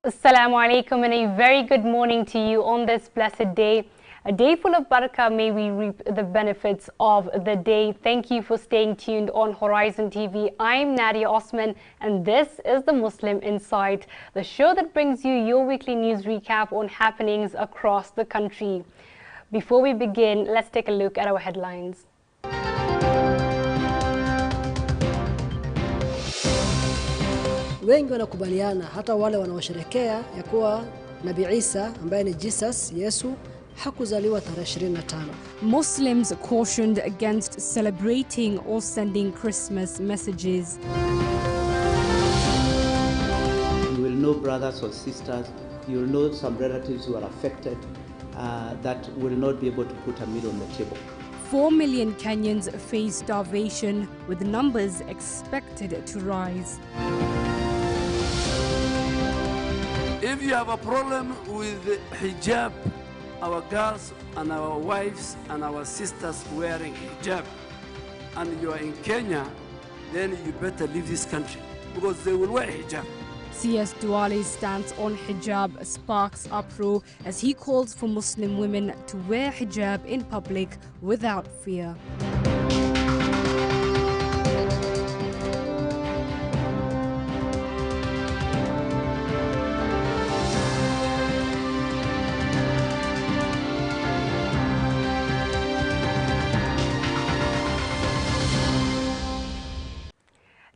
Assalamu alaikum and a very good morning to you on this blessed day. A day full of barakah, may we reap the benefits of the day. Thank you for staying tuned on Horizon TV. I'm Nadia Osman and this is the Muslim Insight, the show that brings you your weekly news recap on happenings across the country. Before we begin, let's take a look at our headlines. Wengi wanakubaliana hata wale wanaosherehekea ya kuwa Nabii Isa ambaye ni Jesus Yesu hakuzaliwa tarehe 25. Muslims cautioned against celebrating or sending Christmas messages. You will know brothers or sisters, you will know some relatives who are affected that will not be able to put a meal on the table. 4 million Kenyans face starvation, with numbers expected to rise. If you have a problem with hijab, our girls and our wives and our sisters wearing hijab, and you are in Kenya, then you better leave this country because they will wear hijab. CS Duale's stance on hijab sparks uproar as he calls for Muslim women to wear hijab in public without fear.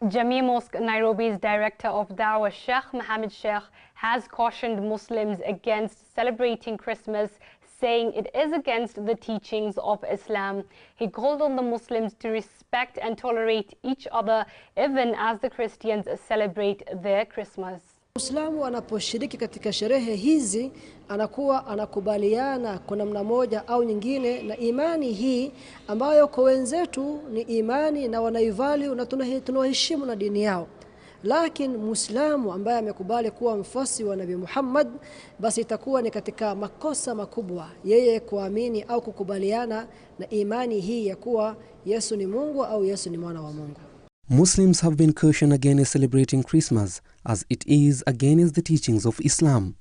Jamia Mosque Nairobi's Director of Dawah, Sheikh Mohammed Sheikh, has cautioned Muslims against celebrating Christmas, saying it is against the teachings of Islam. He called on the Muslims to respect and tolerate each other, even as the Christians celebrate their Christmas. Muislamu anaposhiriki katika sherehe hizi anakuwa anakubaliana kwa namna moja au nyingine na imani hii ambayo kwa wenzetu ni imani na wanaivalue na tunaheshimu na dini yao. Lakini Muislamu ambaye amekubali kuwa mfuasi wa Nabii Muhammad, basi itakuwa ni katika makosa makubwa yeye kuamini au kukubaliana na imani hii ya kuwa Yesu ni Mungu au Yesu ni mwana wa Mungu. Muslims have been cautioned against celebrating Christmas as it is against the teachings of Islam.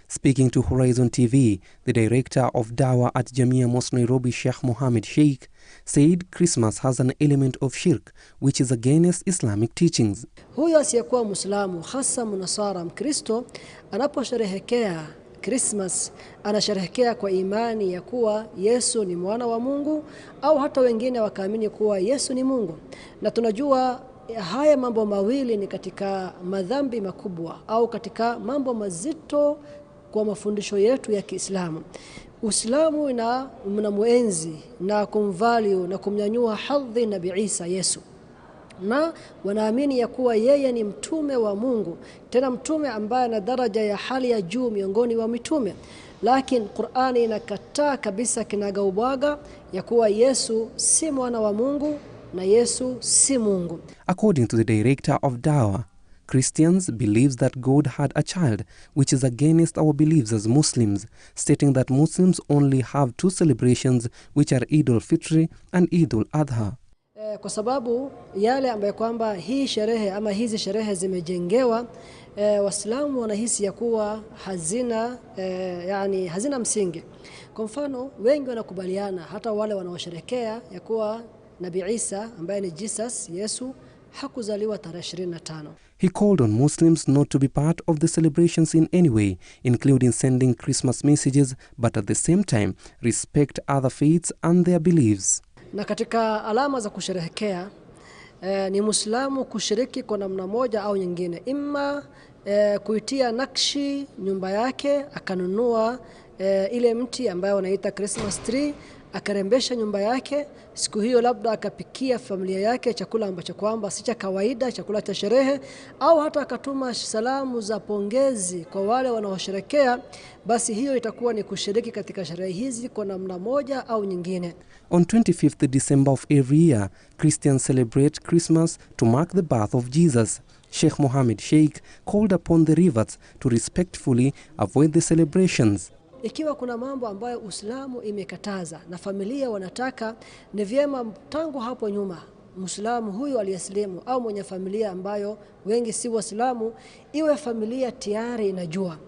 Speaking to Horizon TV, the director of Dawah at Jamia Mosque Nairobi, Sheikh Mohammed Sheikh, said Christmas has an element of shirk which is against Islamic teachings. Huyo asiyekuwa Muislamu, hasa Mnasara Mkristo, anaposherehekea Christmas anasherehekea kwa imani ya kuwa Yesu ni mwana wa Mungu, au hata wengine wakaamini kuwa Yesu ni Mungu. Na tunajua haya mambo mawili ni katika madhambi makubwa au katika mambo mazito kwa mafundisho yetu ya Kiislamu. Uislamu unamuenzi na kumvalue na kumnyanyua hadhi Nabii Isa Yesu, na wanaamini ya kuwa yeye ni mtume wa Mungu, tena mtume ambaye ana daraja ya hali ya juu miongoni wa mitume. Lakini Qur'ani inakataa kabisa kinagaubaga ya kuwa Yesu si mwana wa Mungu na Yesu si Mungu. According to the director of Dawah, Christians believes that God had a child, which is against our beliefs as Muslims, stating that Muslims only have two celebrations, which are Eid al-Fitr and Eid al-Adha. Kwa sababu yale ambayo kwamba hii sherehe ama hizi sherehe zimejengewa, Waislamu wanahisi ya kuwa hazina msingi. Kwa mfano, wengi wanakubaliana hata wale wanaosherehekea ya kuwa Nabii Isa ambaye ni Jesus Yesu hakuzaliwa tarehe 25. He called on Muslims not to be part of the celebrations in any way, including sending Christmas messages, but at the same time respect other faiths and their beliefs. Na katika alama za kusherehekea ni Muislamu kushiriki kwa namna moja au nyingine, imma kuitia nakshi nyumba yake, akanunua ile mti ambayo wanaita Christmas tree, akarembesha nyumba yake. Siku hiyo labda akapikia familia yake chakula ambacho kwamba si cha kawaida, chakula cha sherehe, au hata akatuma salamu za pongezi kwa wale wanaosherehekea. Basi hiyo itakuwa ni kushiriki katika sherehe hizi kwa namna moja au nyingine. On 25th December of every year, Christians celebrate Christmas to mark the birth of Jesus. Sheikh Mohammed Sheikh called upon the reverts to respectfully avoid the celebrations. Ikiwa kuna mambo ambayo Uislamu imekataza na familia wanataka, ni vyema tangu hapo nyuma Muislamu huyu aliyeslimu au mwenye familia ambayo wengi si Waislamu, iwe familia tayari inajua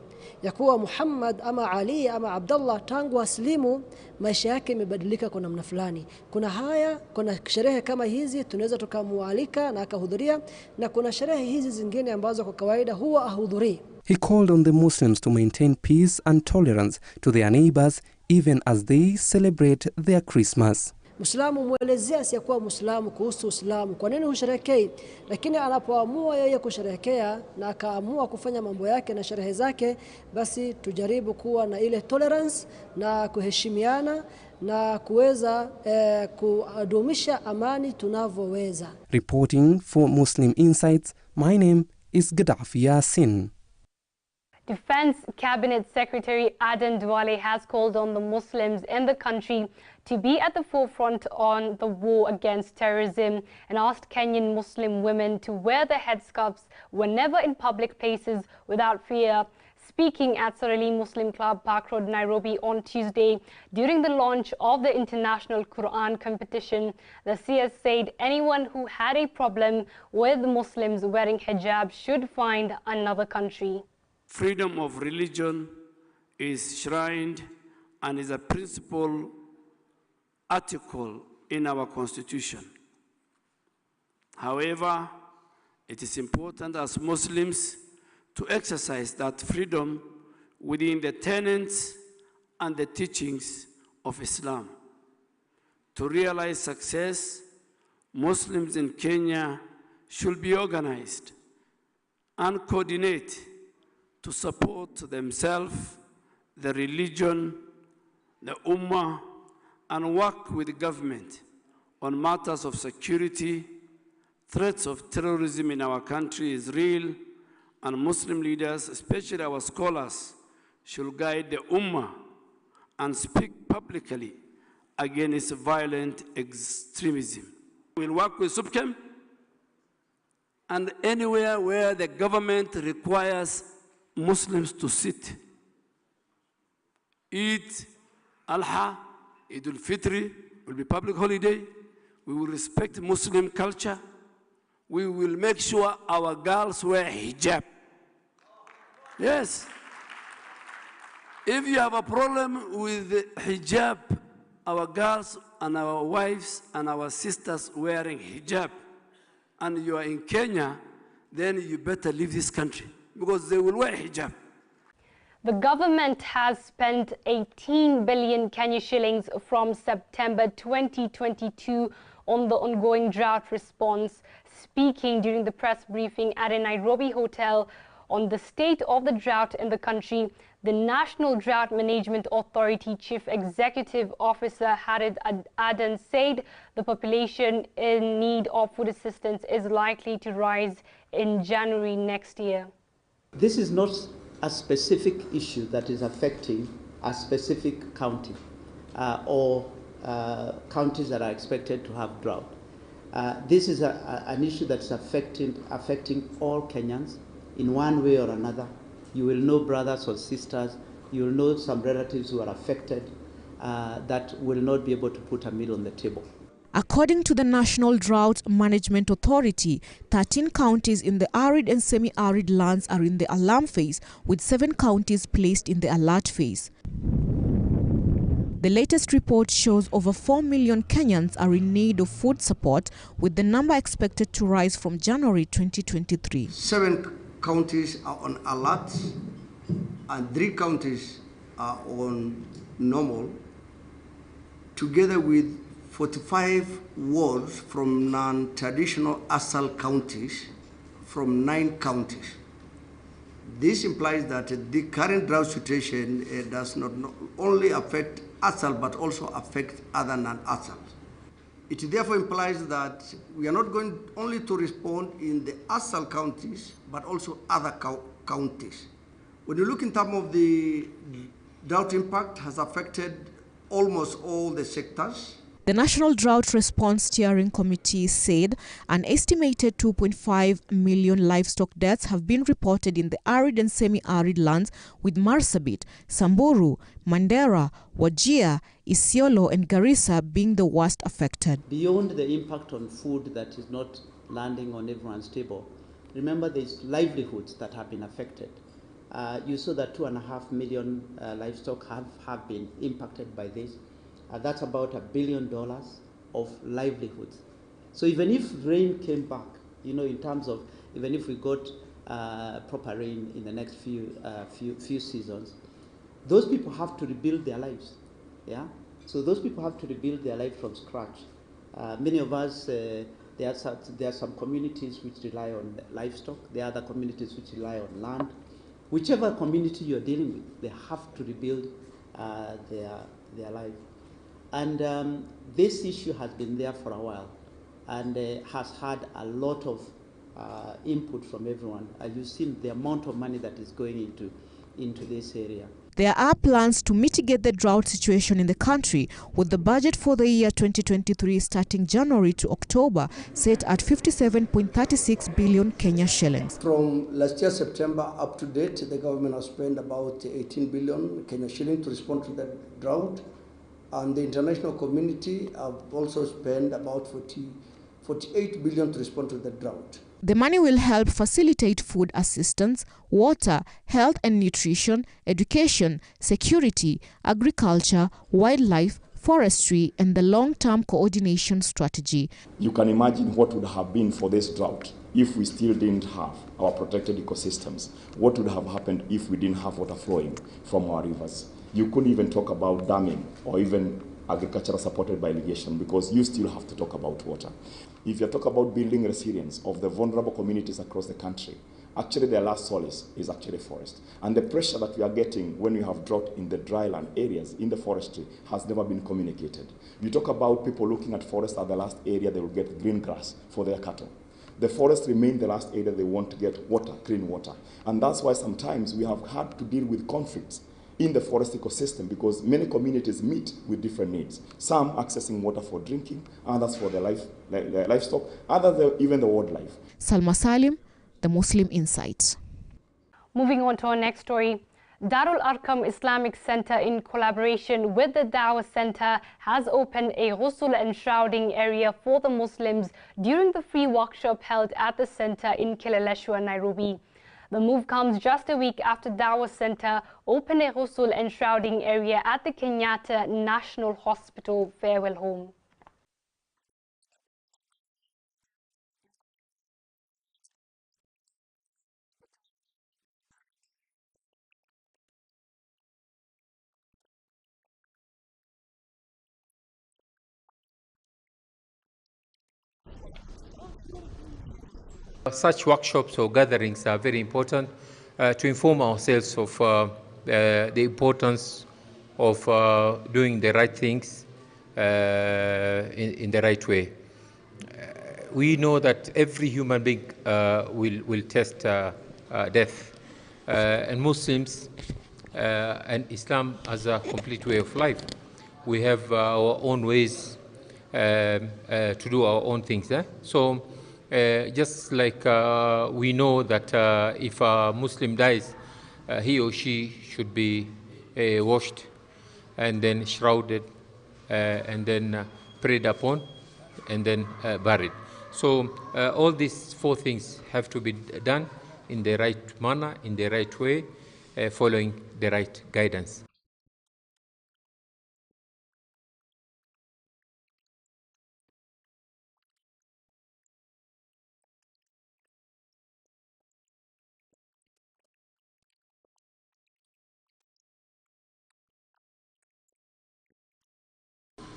ya kuwa Muhammad ama Ali ama Abdullah tangu aslimu maisha yake imebadilika kwa namna fulani. Kuna sherehe kama hizi tunaweza tukamualika na akahudhuria, na kuna sherehe hizi zingine ambazo kwa kawaida huwa ahudhurii. He called on the Muslims to maintain peace and tolerance to their neighbors even as they celebrate their Christmas. Muislamu muelezea asiyekuwa Muislamu kuhusu Uislamu kwa nini husherehekei, lakini anapoamua yeye kusherehekea na akaamua kufanya mambo yake na sherehe zake, basi tujaribu kuwa na ile tolerance na kuheshimiana na kuweza kudumisha amani tunavyoweza. Reporting for Muslim Insights, my name is Gaddafi Yasin. Defense Cabinet Secretary Nadia Osman has called on the Muslims in the country to be at the forefront on the war against terrorism and asked Kenyan Muslim women to wear their headscarves whenever in public places without fear. Speaking at Sarali Muslim Club, Park Road, Nairobi on Tuesday during the launch of the International Quran competition, the CS said anyone who had a problem with Muslims wearing hijab should find another country. Freedom of religion is shrined and is a principal article in our Constitution. However, it is important as Muslims to exercise that freedom within the tenets and the teachings of Islam. To realize success, Muslims in Kenya should be organized and coordinate to support themselves, the religion, the Ummah, and work with the government on matters of security. Threats of terrorism in our country is real, and Muslim leaders, especially our scholars, should guide the Ummah and speak publicly against violent extremism. We'll work with SUPKEM, and anywhere where the government requires Muslims to sit. Eid al-Ha, Eid al-Fitr will be public holiday. We will respect Muslim culture. We will make sure our girls wear hijab. Yes. If you have a problem with hijab, our girls and our wives and our sisters wearing hijab, and you are in Kenya, then you better leave this country, because they will wear hijab. The government has spent 18 billion Kenya shillings from September 2022 on the ongoing drought response. Speaking during the press briefing at a Nairobi hotel on the state of the drought in the country, the National Drought Management Authority Chief Executive Officer Harid Adan said the population in need of food assistance is likely to rise in January next year. This is not a specific issue that is affecting a specific county or counties that are expected to have drought. This is an issue that's affecting all Kenyans in one way or another. You will know brothers or sisters, you will know some relatives who are affected that will not be able to put a meal on the table. According to the National Drought Management Authority, 13 counties in the arid and semi-arid lands are in the alarm phase, with 7 counties placed in the alert phase. The latest report shows over 4 million Kenyans are in need of food support, with the number expected to rise from January 2023. 7 counties are on alert and 3 counties are on normal, together with 45 wards from non-traditional ASAL counties from 9 counties. This implies that the current drought situation does not only affect ASAL but also affect other non-ASAL. It therefore implies that we are not going only to respond in the ASAL counties but also other counties. When you look in terms of the drought impact has affected almost all the sectors. The National Drought Response Steering Committee said an estimated 2.5 million livestock deaths have been reported in the arid and semi-arid lands, with Marsabit, Samburu, Mandera, Wajir, Isiolo and Garissa being the worst affected. Beyond the impact on food that is not landing on everyone's table, remember there's livelihoods that have been affected. You saw that 2.5 million livestock have been impacted by this. That's about $1 billion of livelihoods. So even if rain came back, in terms of even if we got proper rain in the next few seasons, those people have to rebuild their lives. Yeah. So those people have to rebuild their life from scratch. Many of us, there are some communities which rely on livestock. There are other communities which rely on land. Whichever community you're dealing with, they have to rebuild their life. And this issue has been there for a while and has had a lot of input from everyone. You've seen the amount of money that is going into this area. There are plans to mitigate the drought situation in the country, with the budget for the year 2023 starting January to October set at 57.36 billion Kenya shillings. From last year September up to date, the government has spent about 18 billion Kenya shillings to respond to the drought, and the international community have also spent about 48 billion to respond to the drought. The money will help facilitate food assistance, water, health and nutrition, education, security, agriculture, wildlife, forestry, and the long-term coordination strategy. You can imagine what would have been for this drought if we still didn't have our protected ecosystems. What would have happened if we didn't have water flowing from our rivers? You couldn't even talk about damming or even agriculture supported by irrigation, because you still have to talk about water. If you talk about building resilience of the vulnerable communities across the country, actually their last solace is actually forest. And the pressure that we are getting when we have drought in the dryland areas in the forestry has never been communicated. You talk about people looking at forest as the last area they will get green grass for their cattle. The forest remains the last area they want to get water, clean water. And that's why sometimes we have had to deal with conflicts in the forest ecosystem, because many communities meet with different needs. Some accessing water for drinking, others for their livestock, others even the wildlife. Salma Salim, The Muslim Insights. Moving on to our next story. Darul Arqam Islamic Center, in collaboration with the Dawah Center, has opened a ghusl and shrouding area for the Muslims during the free workshop held at the center in Kileleshwa, Nairobi. The move comes just a week after Dawah Center opened a ghusl and shrouding area at the Kenyatta National Hospital Farewell Home. Such workshops or gatherings are very important to inform ourselves of the importance of doing the right things in the right way. We know that every human being will test death, and Muslims and Islam as a complete way of life. We have our own ways to do our own things. So just like we know that if a Muslim dies, he or she should be washed and then shrouded and then prayed upon and then buried. So all these four things have to be done in the right manner, in the right way, following the right guidance.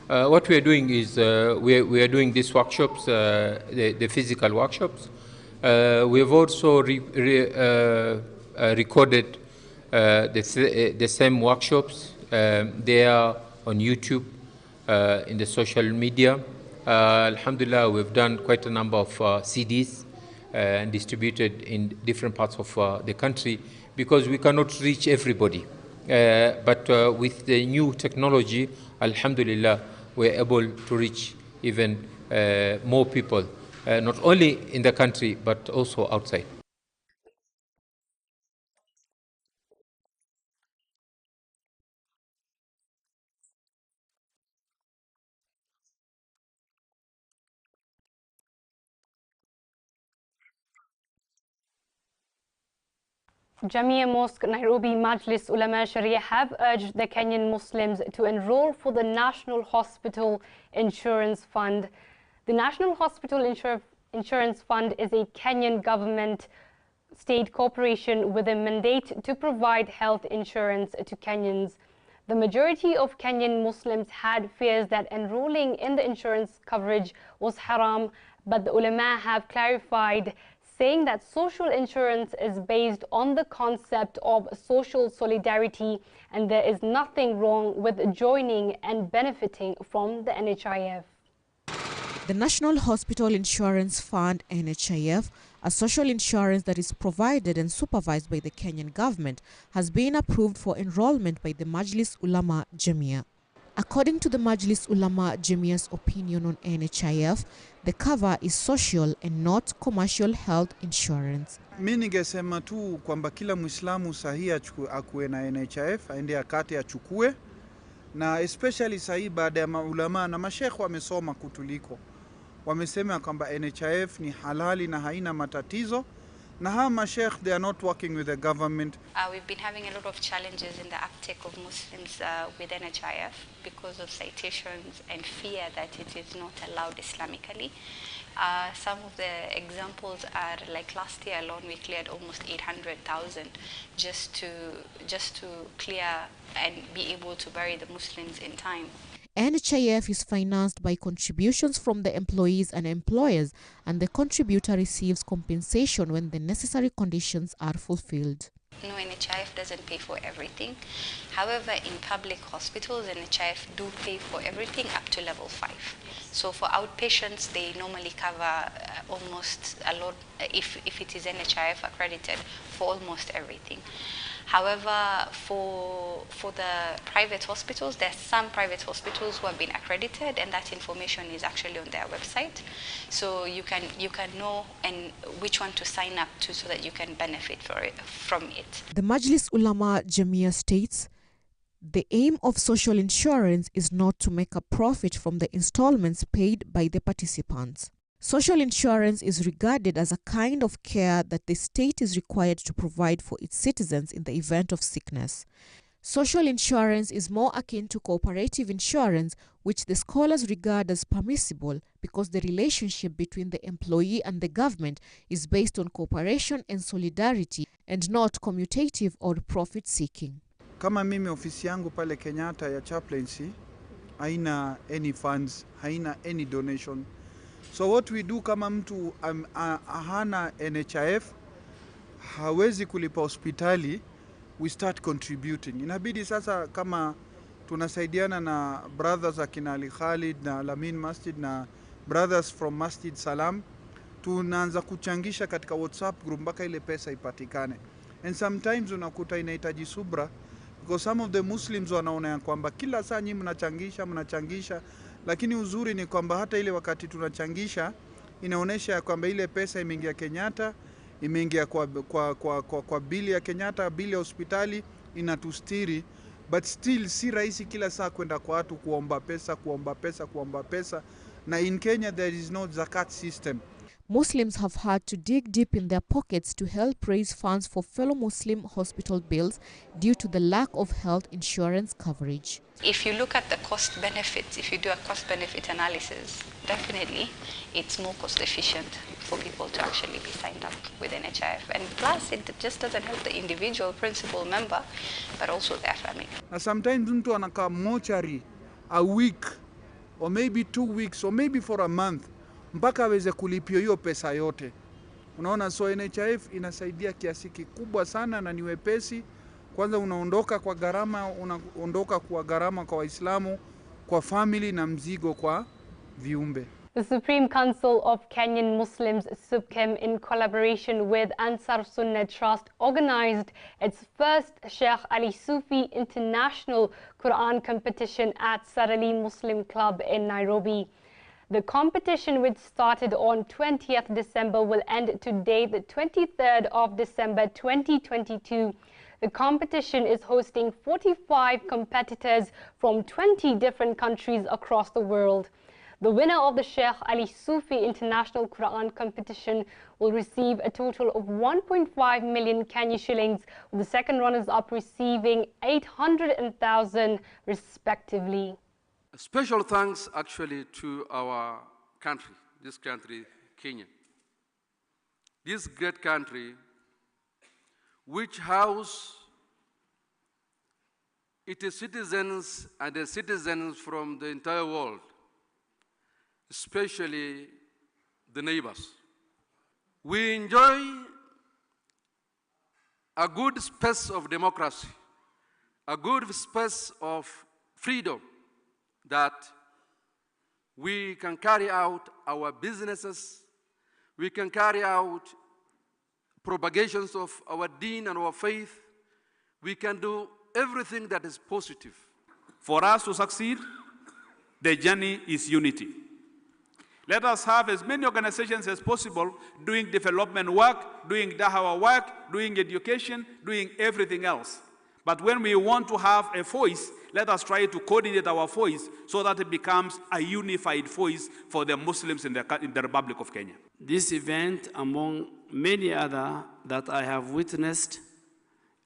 What we are doing is we are doing these workshops, the physical workshops. We have also recorded the same workshops. They are on YouTube, in the social media. Alhamdulillah, we've done quite a number of CDs and distributed in different parts of the country, because we cannot reach everybody. But with the new technology, Alhamdulillah, we're able to reach even more people, not only in the country, but also outside. Jamia Mosque Nairobi Majlis Ulama Sharia have urged the Kenyan Muslims to enroll for the National Hospital Insurance Fund. The National Hospital Insurance Fund is a Kenyan government state corporation with a mandate to provide health insurance to Kenyans. The majority of Kenyan Muslims had fears that enrolling in the insurance coverage was haram, but the ulama have clarified, saying that social insurance is based on the concept of social solidarity and there is nothing wrong with joining and benefiting from the NHIF. The National Hospital Insurance Fund, NHIF, a social insurance that is provided and supervised by the Kenyan government, has been approved for enrollment by the Majlis Ulama Jamia. According to the Majlis Ulama Jamia's opinion on NHIF, the cover is social and not commercial health insurance. Mimi ningesema tu kwamba kila Muislamu sahihi akuwe na NHIF, aende akate achukue, na especially sahihi baada ya maulama na mashekh wamesoma kutuliko. Wamesema kwamba NHIF ni halali na haina matatizo. Na hawa mashekh, they are not working with the government. We've been having a lot of challenges in the uptake of Muslims with NHIF because of citations and fear that it is not allowed Islamically. Some of the examples are like last year alone we cleared almost 800,000 just to clear and be able to bury the Muslims in time. NHIF is financed by contributions from the employees and employers, and the contributor receives compensation when the necessary conditions are fulfilled. No, NHIF doesn't pay for everything. However, in public hospitals, NHIF do pay for everything up to level 5. So for outpatients, they normally cover almost a lot, if it is NHIF accredited, for almost everything. However, for the private hospitals, there are some private hospitals who have been accredited, and that information is actually on their website. So you can know and which one to sign up to so that you can benefit from it. The Majlis Ulama Jamia states, the aim of social insurance is not to make a profit from the installments paid by the participants. Social insurance is regarded as a kind of care that the state is required to provide for its citizens in the event of sickness. Social insurance is more akin to cooperative insurance, which the scholars regard as permissible because the relationship between the employee and the government is based on cooperation and solidarity and not commutative or profit-seeking. Kama mimi ofisi yangu pale Kenyatta ya chaplaincy, haina any funds, haina any donation. So what we do kama mtu hana NHIF, hawezi kulipa hospitali, we start contributing. Inabidi sasa kama tunasaidiana na brothers akina Ali Khalid na Lamin Masjid na brothers from Masjid Salam, tunaanza kuchangisha katika WhatsApp group mpaka ile pesa ipatikane. And sometimes unakuta inahitaji subra because some of the Muslims wanaona kwamba kila saa nyinyi mnachangisha, lakini uzuri ni kwamba hata ile wakati tunachangisha inaonesha kwamba ile pesa imeingia Kenyatta, imeingia kwa bili ya Kenyatta, bili ya hospitali inatustiri, but still si rahisi kila saa kwenda kwa watu kuomba pesa. Na in Kenya there is no zakat system. Muslims have had to dig deep in their pockets to help raise funds for fellow Muslim hospital bills due to the lack of health insurance coverage. If you look at the cost benefits, if you do a cost benefit analysis, definitely it's more cost efficient for people to actually be signed up with NHIF. And plus it just doesn't help the individual principal member, but also their family. And sometimes mtu anakaa mochari a week or maybe 2 weeks or maybe for a month mpaka aweze kulipio hiyo pesa yote. Unaona, so NHIF inasaidia kiasi kikubwa sana na ni wepesi. Kwanza unaondoka kwa gharama kwa Waislamu, kwa family na mzigo kwa viumbe. The Supreme Council of Kenyan Muslims, SUPKEM, in collaboration with Ansar Sunnah Trust, organized its first Sheikh Ali Sufi International Quran competition at Sarali Muslim Club in Nairobi. The competition, which started on 20th December, will end today, the 23rd of December 2022. The competition is hosting 45 competitors from 20 different countries across the world. The winner of the Sheikh Ali Sufi International Quran competition will receive a total of 1.5 million Kenya shillings, with the second runners-up receiving 800,000 respectively. A special thanks actually to our country, this country, Kenya. This great country, which house its citizens and the citizens from the entire world, especially the neighbors. We enjoy a good space of democracy, a good space of freedom, that we can carry out our businesses, we can carry out propagations of our deen and our faith, we can do everything that is positive. For us to succeed, the journey is unity. Let us have as many organizations as possible doing development work, doing dawah work, doing education, doing everything else. But when we want to have a voice, let us try to coordinate our voice so that it becomes a unified voice for the Muslims in the Republic of Kenya. This event, among many other that I have witnessed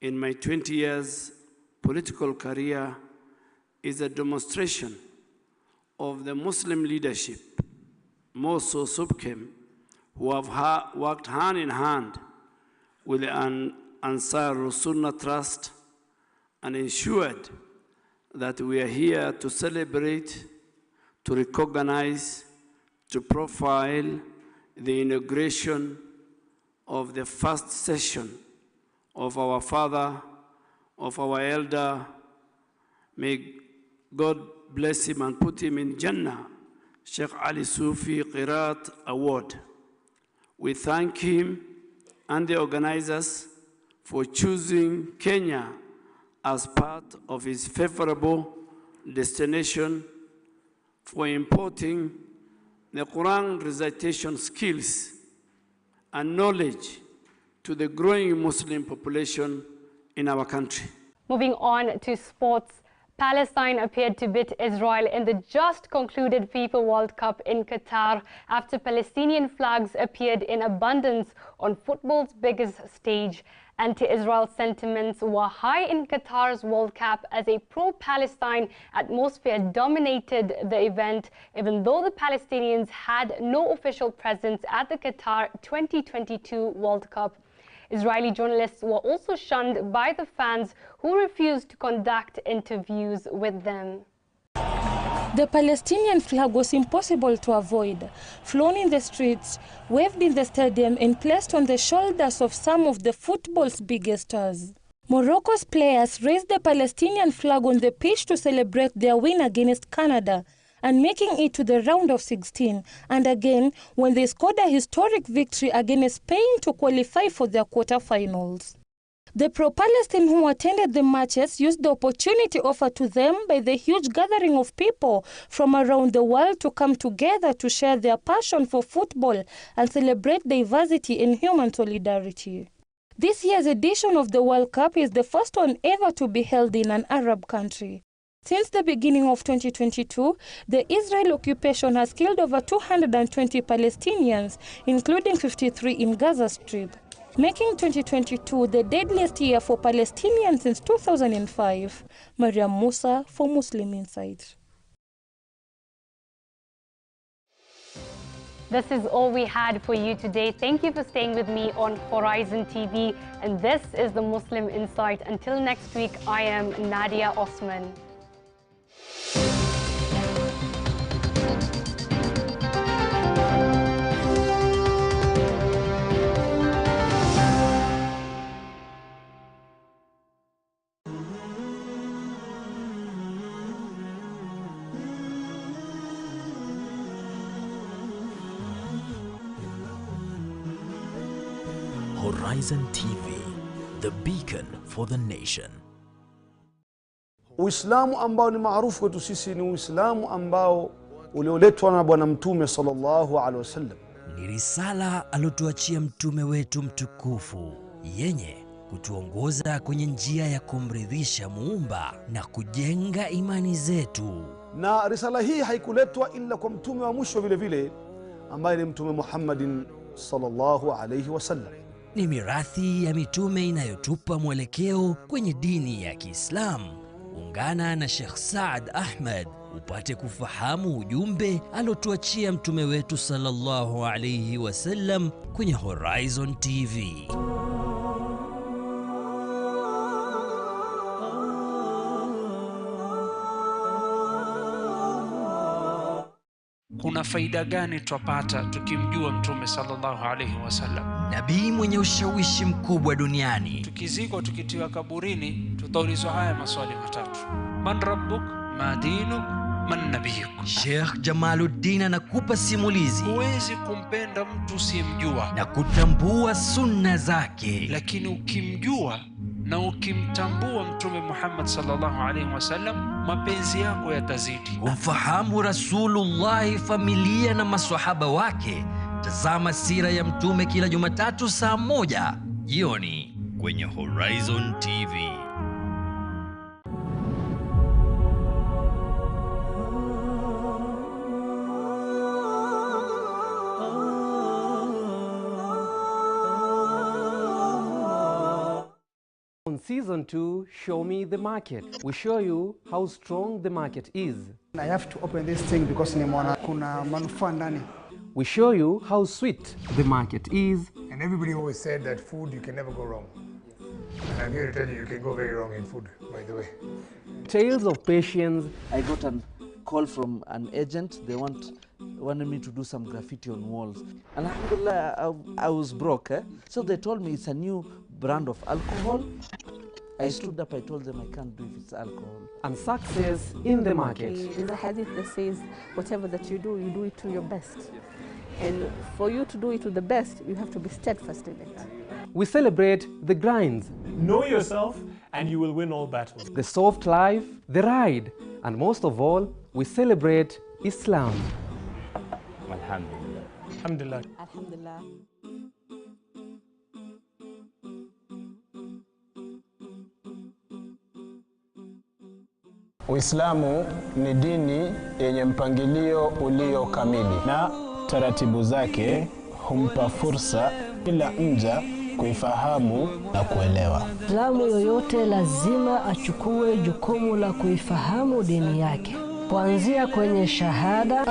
in my 20 years political career, is a demonstration of the Muslim leadership, more so SUPKEM, who have worked hand in hand with the Ansar Sunnah Trust and ensured that we are here to celebrate, to recognize, to profile the inauguration of the first session of our father, of our elder. May God bless him and put him in Jannah, Sheikh Ali Sufi Qirat Award. We thank him and the organizers for choosing Kenya as part of his favorable destination for importing the Quran recitation skills and knowledge to the growing Muslim population in our country. Moving on to sports, Palestine appeared to beat Israel in the just concluded FIFA World Cup in Qatar after Palestinian flags appeared in abundance on football's biggest stage. Anti-Israel sentiments were high in Qatar's World Cup as a pro-Palestine atmosphere dominated the event, even though the Palestinians had no official presence at the Qatar 2022 World Cup. Israeli journalists were also shunned by the fans who refused to conduct interviews with them. The Palestinian flag was impossible to avoid, flown in the streets, waved in the stadium and placed on the shoulders of some of the football's biggest stars. Morocco's players raised the Palestinian flag on the pitch to celebrate their win against Canada and making it to the round of 16, and again when they scored a historic victory against Spain to qualify for their quarterfinals. The pro-Palestine who attended the matches used the opportunity offered to them by the huge gathering of people from around the world to come together to share their passion for football and celebrate diversity and human solidarity. This year's edition of the World Cup is the first one ever to be held in an Arab country. Since the beginning of 2022, the Israel occupation has killed over 220 Palestinians, including 53 in Gaza Strip, making 2022 the deadliest year for Palestinians since 2005. Mariam Musa for Muslim Insight. This is all we had for you today. Thank you for staying with me on Horizon TV, and this is the Muslim Insight. Until next week, I am Nadia Osman. Horizon TV, the beacon for the nation. Uislamu ambao ni maarufu kwetu sisi ni Uislamu ambao ulioletwa na Bwana Mtume sallallahu alaihi wasallam. Ni risala alotuachia mtume wetu mtukufu, yenye kutuongoza kwenye njia ya kumridhisha Muumba na kujenga imani zetu. Na risala hii haikuletwa ila kwa mtume wa mwisho vile vile ambaye ni Mtume Muhammadin sallallahu alaihi wasallam. Ni mirathi ya mitume inayotupa mwelekeo kwenye dini ya Kiislamu. Ungana na Sheikh Saad Ahmed upate kufahamu ujumbe alotuachia mtume wetu sallallahu alaihi wasallam kwenye Horizon TV. Kuna faida gani tupata tukimjua mtume sallallahu alaihi wasallam? Nabii mwenye ushawishi mkubwa duniani. Tukizikwa tukitiwa kaburini, tutaulizwa haya maswali matatu: man rabbuk, ma dinuk, man nabiyuk. Sheikh Jamaluddin anakupa simulizi. Huwezi kumpenda mtu usiyemjua na kutambua sunna zake, lakini ukimjua na ukimtambua mtume Muhammad sallallahu alaihi wasallam, mapenzi yako yatazidi. Ufahamu Rasulullah, familia na maswahaba wake. Tazama sira ya mtume kila Jumatatu saa 1 jioni kwenye Horizon TV. On Season 2, Show Me the Market. We show you how strong the market is. I have to open this thing because kuna manufaa ndani. We show you how sweet the market is. And everybody always said that food, you can never go wrong. And I'm here to tell you, you can go very wrong in food, by the way. Tales of patience. I got a call from an agent. They wanted me to do some graffiti on walls. And alhamdulillah, I was broke. So they told me it's a new brand of alcohol. I stood up, I told them I can't do if it's alcohol. And success in the market. There's a hadith that says, whatever that you do it to your best. And for you to do it to the best, you have to be steadfast in it. We celebrate the grinds. Know yourself and you will win all battles. The soft life, the ride, and most of all, we celebrate Islam. Alhamdulillah. Alhamdulillah. Alhamdulillah. Uislamu ni dini yenye mpangilio ulio kamili na taratibu zake humpa fursa kila mja kuifahamu na kuelewa. Muislamu yoyote lazima achukue jukumu la kuifahamu dini yake, kuanzia kwenye shahada